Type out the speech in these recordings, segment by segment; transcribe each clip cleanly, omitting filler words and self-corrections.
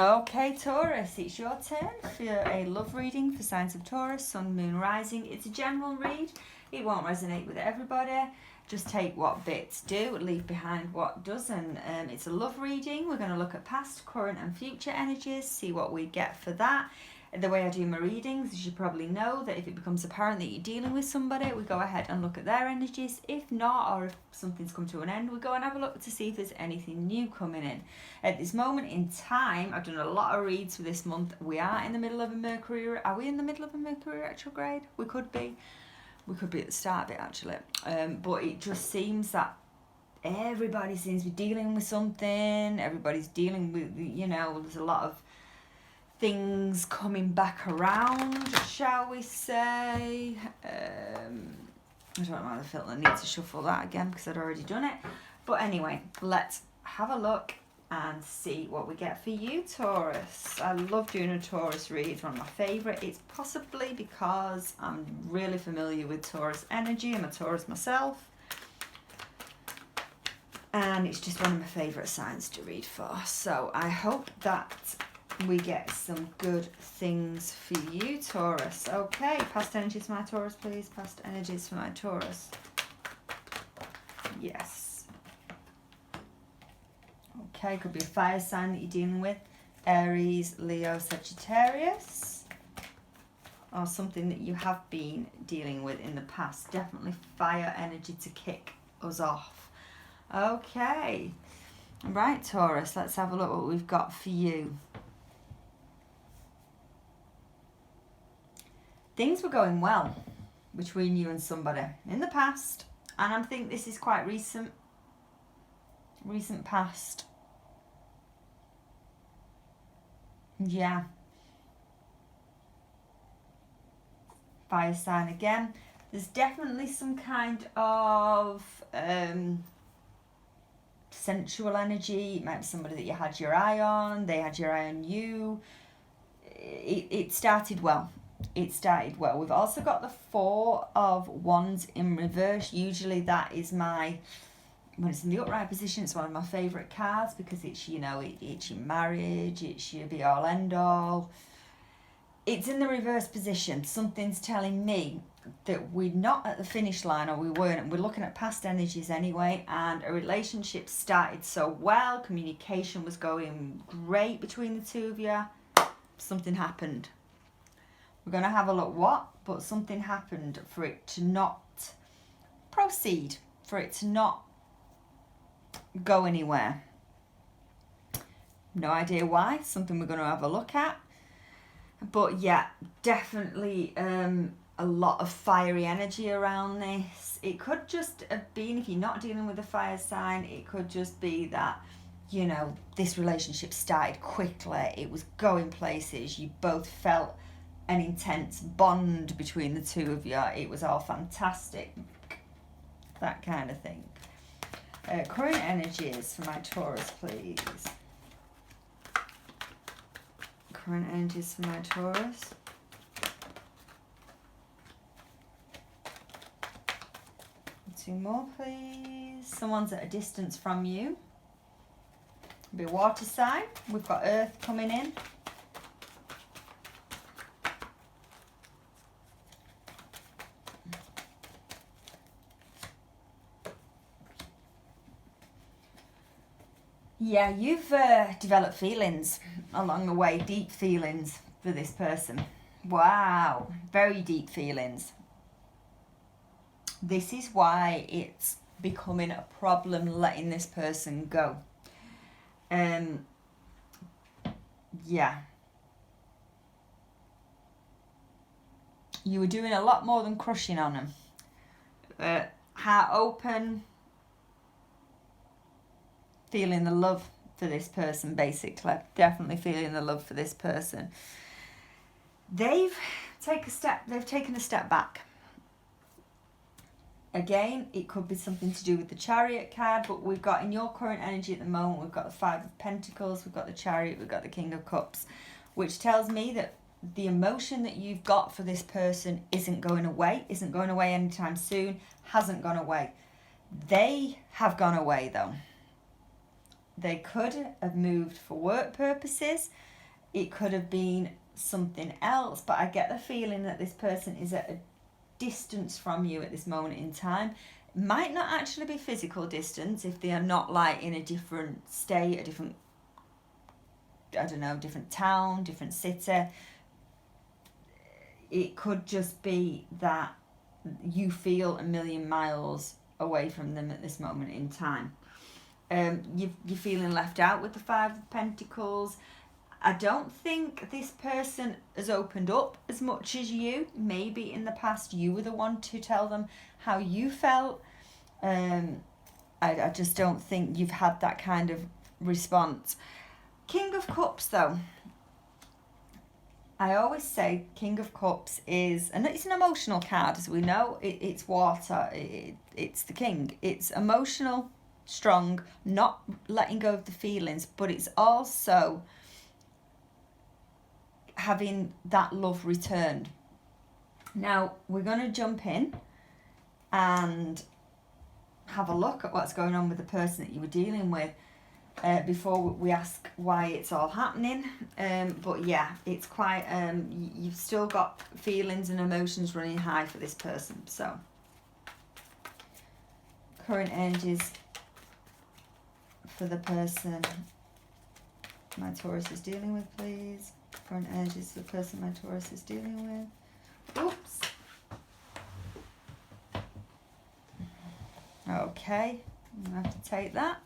Okay, Taurus, it's your turn for a love reading for signs of Taurus, Sun, Moon, Rising. It's a general read. It won't resonate with everybody. Just take what bits do, leave behind what doesn't. It's a love reading. We're going to look at past, current and future energies, see what we get for that. The way I do my readings, as you probably know, that if it becomes apparent that you're dealing with somebody, we go ahead and look at their energies. If not, or if something's come to an end, we go and have a look to see if there's anything new coming in. At this moment in time, I've done a lot of reads for this month. We are in the middle of a Mercury... Are we in the middle of a Mercury retrograde? We could be. We could be at the start of it, actually. But it just seems that everybody seems to be dealing with something. Everybody's dealing with, you know, there's a lot of things coming back around, shall we say. I don't know, I feel I need to shuffle that again because I'd already done it. But anyway, let's have a look and see what we get for you, Taurus. I love doing a Taurus read. It's one of my favourite. It's possibly because I'm really familiar with Taurus energy. I'm a Taurus myself. And it's just one of my favourite signs to read for. So I hope that we get some good things for you, Taurus. Okay, past energies for my Taurus, please. Past energies for my Taurus. Yes. Okay, could be a fire sign that you're dealing with. Aries, Leo, Sagittarius. Or something that you have been dealing with in the past. Definitely fire energy to kick us off. Okay. Right, Taurus, let's have a look what we've got for you. Things were going well between you and somebody in the past, and I think this is quite recent past. Yeah. Fire sign again. There's definitely some kind of sensual energy. It might be somebody that you had your eye on, they had your eye on you. It started well. It started well. We've also got the Four of Wands in reverse. Usually that is when it's in the upright position, it's one of my favourite cards because it's, you know, it's your marriage, it's your be all end all. It's in the reverse position. Something's telling me that we're not at the finish line, or we weren't. We're looking at past energies anyway, and a relationship started so well. Communication was going great between the two of you. Something happened. We're going to have a look what, but something happened for it to not proceed, for it to not go anywhere. No idea why, something we're going to have a look at. But yeah, definitely a lot of fiery energy around this. It could just have been, if you're not dealing with a fire sign, it could just be that, you know, this relationship started quickly. It was going places. You both felt an intense bond between the two of you. It was all fantastic. That kind of thing. Current energies for my Taurus, please. Current energies for my Taurus. Two more, please. Someone's at a distance from you. Be a water sign. We've got Earth coming in. Yeah, you've developed feelings along the way, deep feelings for this person. Wow, very deep feelings. This is why it's becoming a problem letting this person go. Yeah. You were doing a lot more than crushing on them. Heart open. Feeling the love for this person, basically. Definitely feeling the love for this person. They've taken a step back. Again, it could be something to do with the Chariot card, but we've got in your current energy at the moment, we've got the Five of Pentacles, we've got the Chariot, we've got the King of Cups, which tells me that the emotion that you've got for this person isn't going away anytime soon, hasn't gone away. They have gone away though. They could have moved for work purposes. It could have been something else, but I get the feeling that this person is at a distance from you at this moment in time. It might not actually be physical distance if they are not like in a different state, a different, I don't know, different town, different city. It could just be that you feel a million miles away from them at this moment in time. You're feeling left out with the Five of Pentacles. I don't think this person has opened up as much as you. Maybe in the past you were the one to tell them how you felt. I just don't think you've had that kind of response. King of Cups though. I always say King of Cups is, and it's an emotional card, as we know. It's water. It's the king. It's emotional, strong, not letting go of the feelings, but it's also having that love returned. Now we're going to jump in and have a look at what's going on with the person that you were dealing with before we ask why it's all happening. But yeah, it's quite you've still got feelings and emotions running high for this person. So current energies for the person my Taurus is dealing with, please. Current energies for the person my Taurus is dealing with. Oops. Okay, I'm going to have to take that.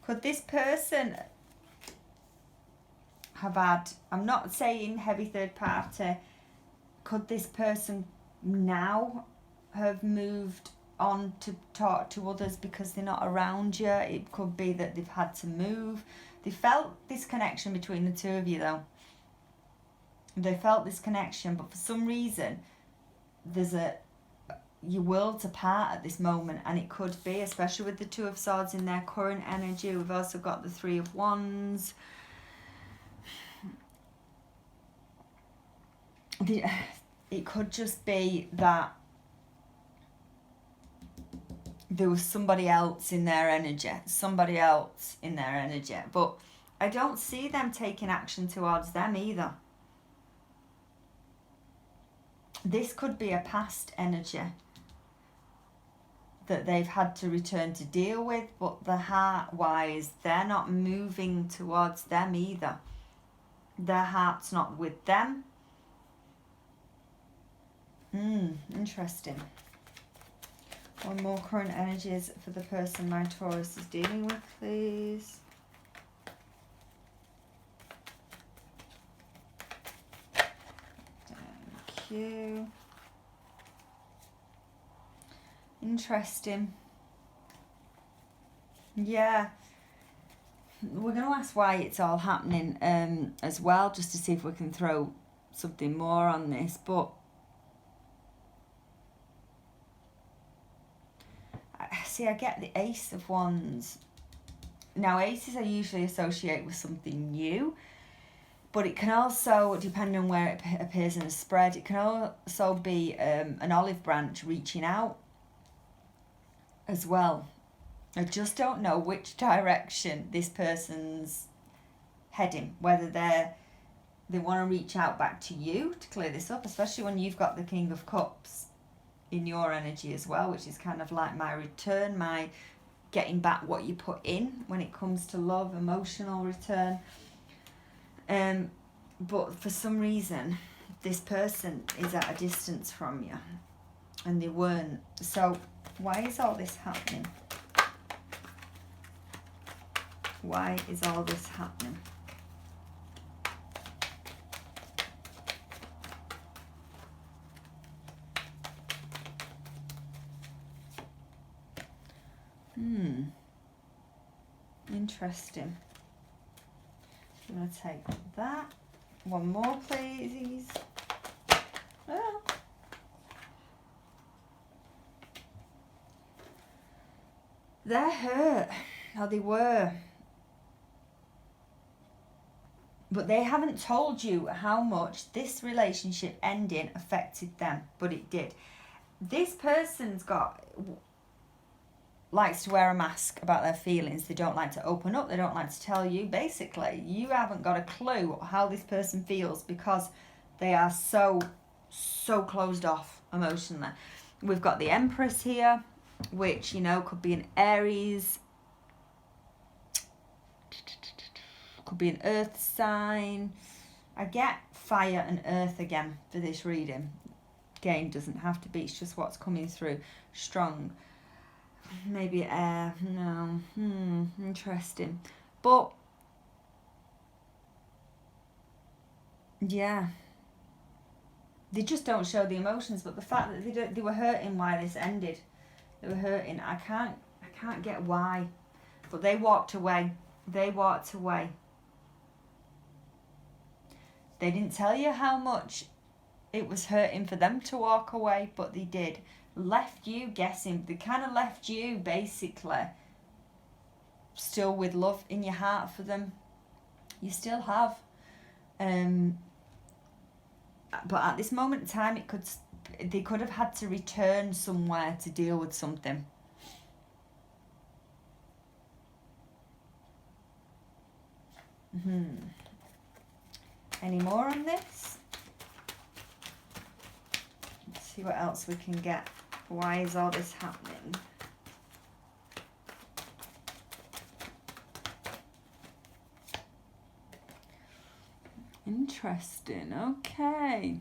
Could this person have had, I'm not saying heavy third party, could this person now have moved on to talk to others because they're not around you? It could be that they've had to move. They felt this connection between the two of you though. They felt this connection, but for some reason there's your worlds apart at this moment, and it could be, especially with the Two of Swords in their current energy. We've also got the Three of Wands. It could just be that there was somebody else in their energy, but I don't see them taking action towards them either. This could be a past energy that they've had to return to deal with, but the heart-wise, they're not moving towards them either. Their heart's not with them. Interesting. One more current energies for the person my Taurus is dealing with, please. Thank you. Interesting. Yeah. We're going to ask why it's all happening as well, just to see if we can throw something more on this. But see, I get the Ace of Wands. Now, aces I usually associate with something new, but it can also, depending on where it appears in a spread, it can also be an olive branch reaching out as well. I just don't know which direction this person's heading, whether they want to reach out back to you to clear this up, especially when you've got the King of Cups in your energy as well, which is kind of like my return, my getting back what you put in when it comes to love, emotional return. But for some reason, this person is at a distance from you, and they weren't. So why is all this happening? Why is all this happening? Interesting. I'm going to take that. One more, please. Oh. They're hurt. Or they were. But they haven't told you how much this relationship ending affected them, but it did. This person's likes to wear a mask about their feelings. They don't like to open up. They don't like to tell you. Basically, you haven't got a clue how this person feels because they are so closed off emotionally. We've got the Empress here, which, you know, could be an Aries, could be an earth sign. I get fire and earth again for this reading. Again, doesn't have to be, it's just what's coming through strong. Maybe air, no, interesting. But, yeah, they just don't show the emotions, but the fact that they were hurting why this ended. They were hurting, I can't get why. But they walked away. They walked away. They didn't tell you how much it was hurting for them to walk away, but they did. Left you guessing. They kind of left you basically still with love in your heart for them. You still have. But at this moment in time, they could have had to return somewhere to deal with something. Any more on this? Let's see what else we can get. Why is all this happening? Interesting. Okay.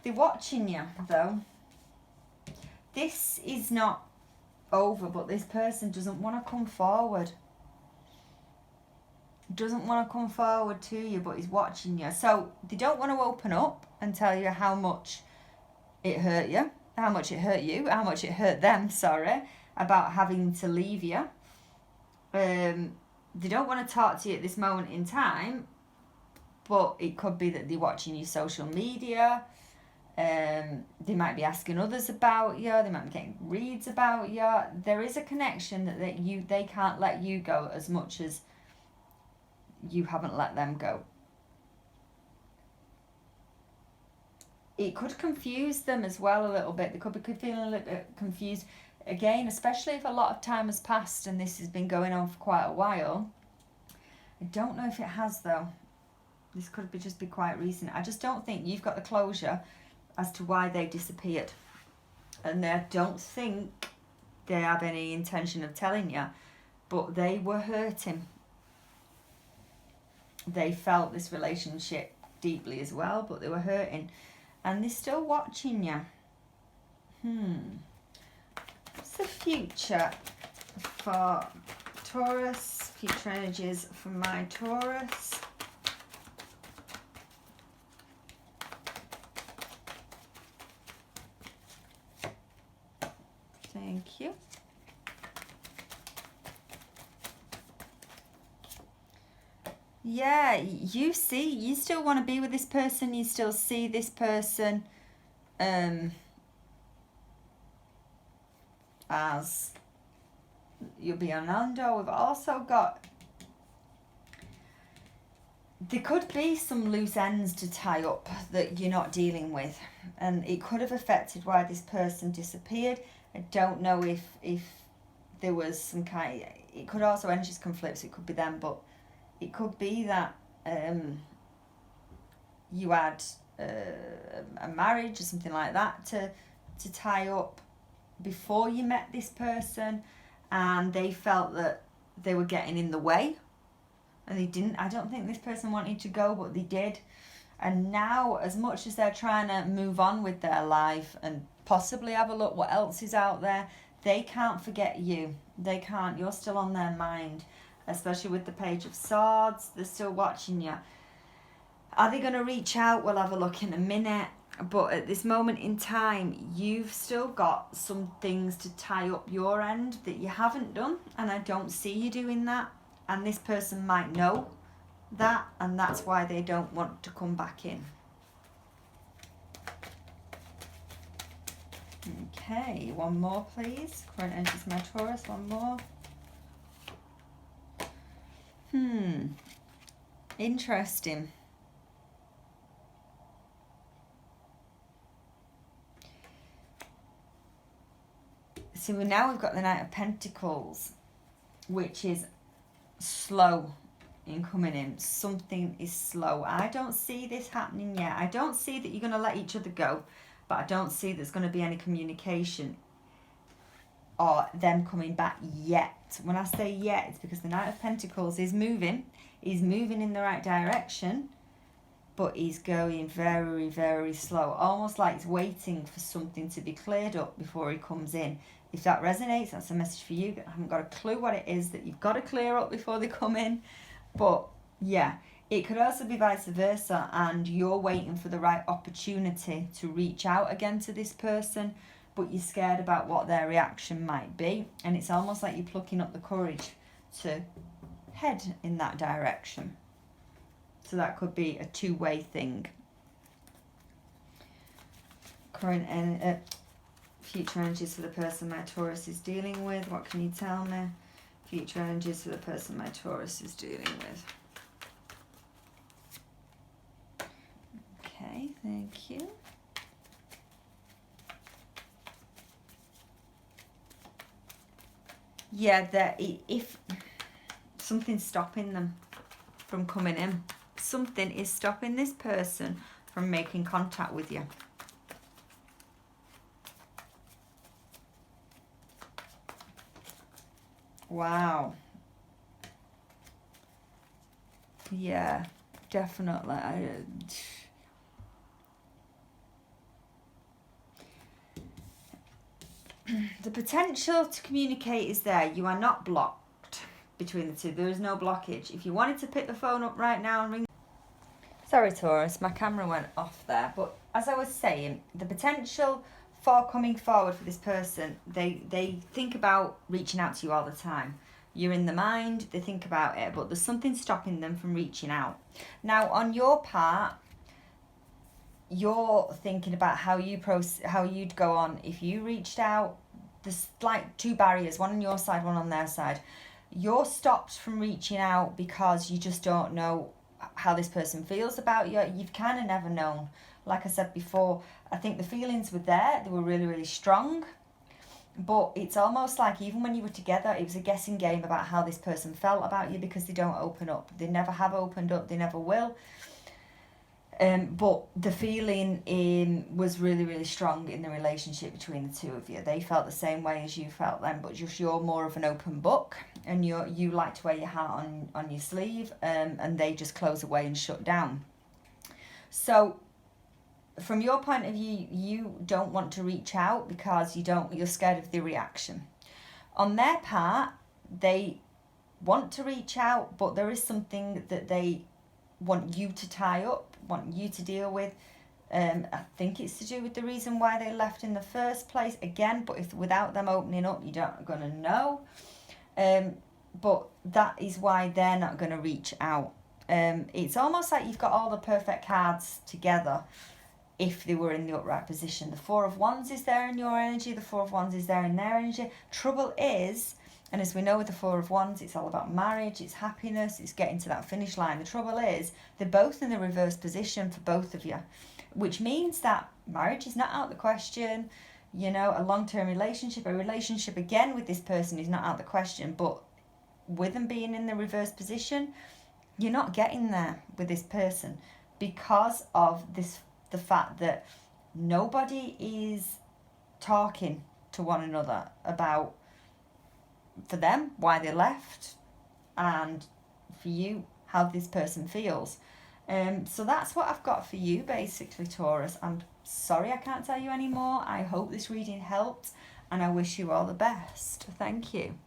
They're watching you, though. This is not over, but this person doesn't want to come forward. Doesn't want to come forward to you, but he's watching you. So they don't want to open up and tell you how much it hurt you, how much it hurt you, how much it hurt them, about having to leave you. They don't want to talk to you at this moment in time, but it could be that they're watching your social media. They might be asking others about you. They might be getting reads about you. There is a connection that they can't let you go as much as you haven't let them go. It could confuse them as well a little bit. They could be feeling a little bit confused. Again, especially if a lot of time has passed and this has been going on for quite a while. I don't know if it has, though. This could just be quite recent. I just don't think you've got the closure as to why they disappeared. And I don't think they have any intention of telling you. But they were hurting. They felt this relationship deeply as well, but they were hurting. And they're still watching you. What's the future for Taurus? Future energies for my Taurus. Thank you. Yeah, you still want to be with this person. You still see this person as you'll be on Orlando. We've also got, there could be some loose ends to tie up that you're not dealing with, and it could have affected why this person disappeared. I don't know if there was some kind, it could also energies conflict, so it could be them, but it could be that you had a marriage or something like that to tie up before you met this person, and they felt that they were getting in the way, and they didn't. I don't think this person wanted to go, but they did. And now, as much as they're trying to move on with their life and possibly have a look what else is out there, they can't forget you. They can't. You're still on their mind. Especially with the Page of Swords, they're still watching you. Are they going to reach out? We'll have a look in a minute. But at this moment in time, you've still got some things to tie up your end that you haven't done. And I don't see you doing that. And this person might know that. And that's why they don't want to come back in. Okay, one more please. Current energies, my Taurus, one more. Interesting. So now we've got the Knight of Pentacles, which is slow in coming in. Something is slow. I don't see this happening yet. I don't see that you're going to let each other go, but I don't see there's going to be any communication or them coming back yet. When I say yet, it's because the Knight of Pentacles is moving. He's moving in the right direction, but he's going very, very slow. Almost like he's waiting for something to be cleared up before he comes in. If that resonates, that's a message for you. I haven't got a clue what it is that you've got to clear up before they come in. But yeah, it could also be vice versa, and you're waiting for the right opportunity to reach out again to this person, but you're scared about what their reaction might be. And it's almost like you're plucking up the courage to head in that direction. So that could be a two-way thing. Current and future energies for the person my Taurus is dealing with. What can you tell me? Future energies for the person my Taurus is dealing with. Okay, thank you. Yeah, that if something's stopping them from coming in. Something is stopping this person from making contact with you. Wow. Yeah, definitely. The potential to communicate is there. You are not blocked between the two. There is no blockage. If you wanted to pick the phone up right now and ring... Sorry, Taurus, my camera went off there. But as I was saying, the potential for coming forward for this person, they think about reaching out to you all the time. You're in the mind, they think about it, but there's something stopping them from reaching out. Now, on your part, you're thinking about how you'd go on if you reached out. There's like two barriers, one on your side, one on their side. You're stopped from reaching out because you just don't know how this person feels about you. You've kind of never known. Like I said before, I think the feelings were there. They were really, really strong. But it's almost like even when you were together, it was a guessing game about how this person felt about you, because they don't open up. They never have opened up. They never will. But the feeling was really, really strong in the relationship between the two of you. They felt the same way as you felt then, but just you're more of an open book, and you like to wear your heart on your sleeve, and they just close away and shut down. So from your point of view, you don't want to reach out because you're scared of the reaction. On their part, they want to reach out, but there is something that they want you to tie up, want you to deal with. I think it's to do with the reason why they left in the first place. Again, but if without them opening up, you're not going to know. But that is why they're not going to reach out. It's almost like you've got all the perfect cards together if they were in the upright position. The Four of Wands is there in your energy. The Four of Wands is there in their energy. Trouble is, and as we know with the Four of Wands, it's all about marriage, it's happiness, it's getting to that finish line. The trouble is, they're both in the reverse position for both of you, which means that marriage is not out of the question. You know, a long-term relationship, a relationship again with this person is not out of the question. But with them being in the reverse position, you're not getting there with this person because of the fact that nobody is talking to one another about, for them, why they left, and for you, how this person feels. So that's what I've got for you, basically, Taurus. I'm sorry I can't tell you any more. I hope this reading helped, and I wish you all the best. Thank you.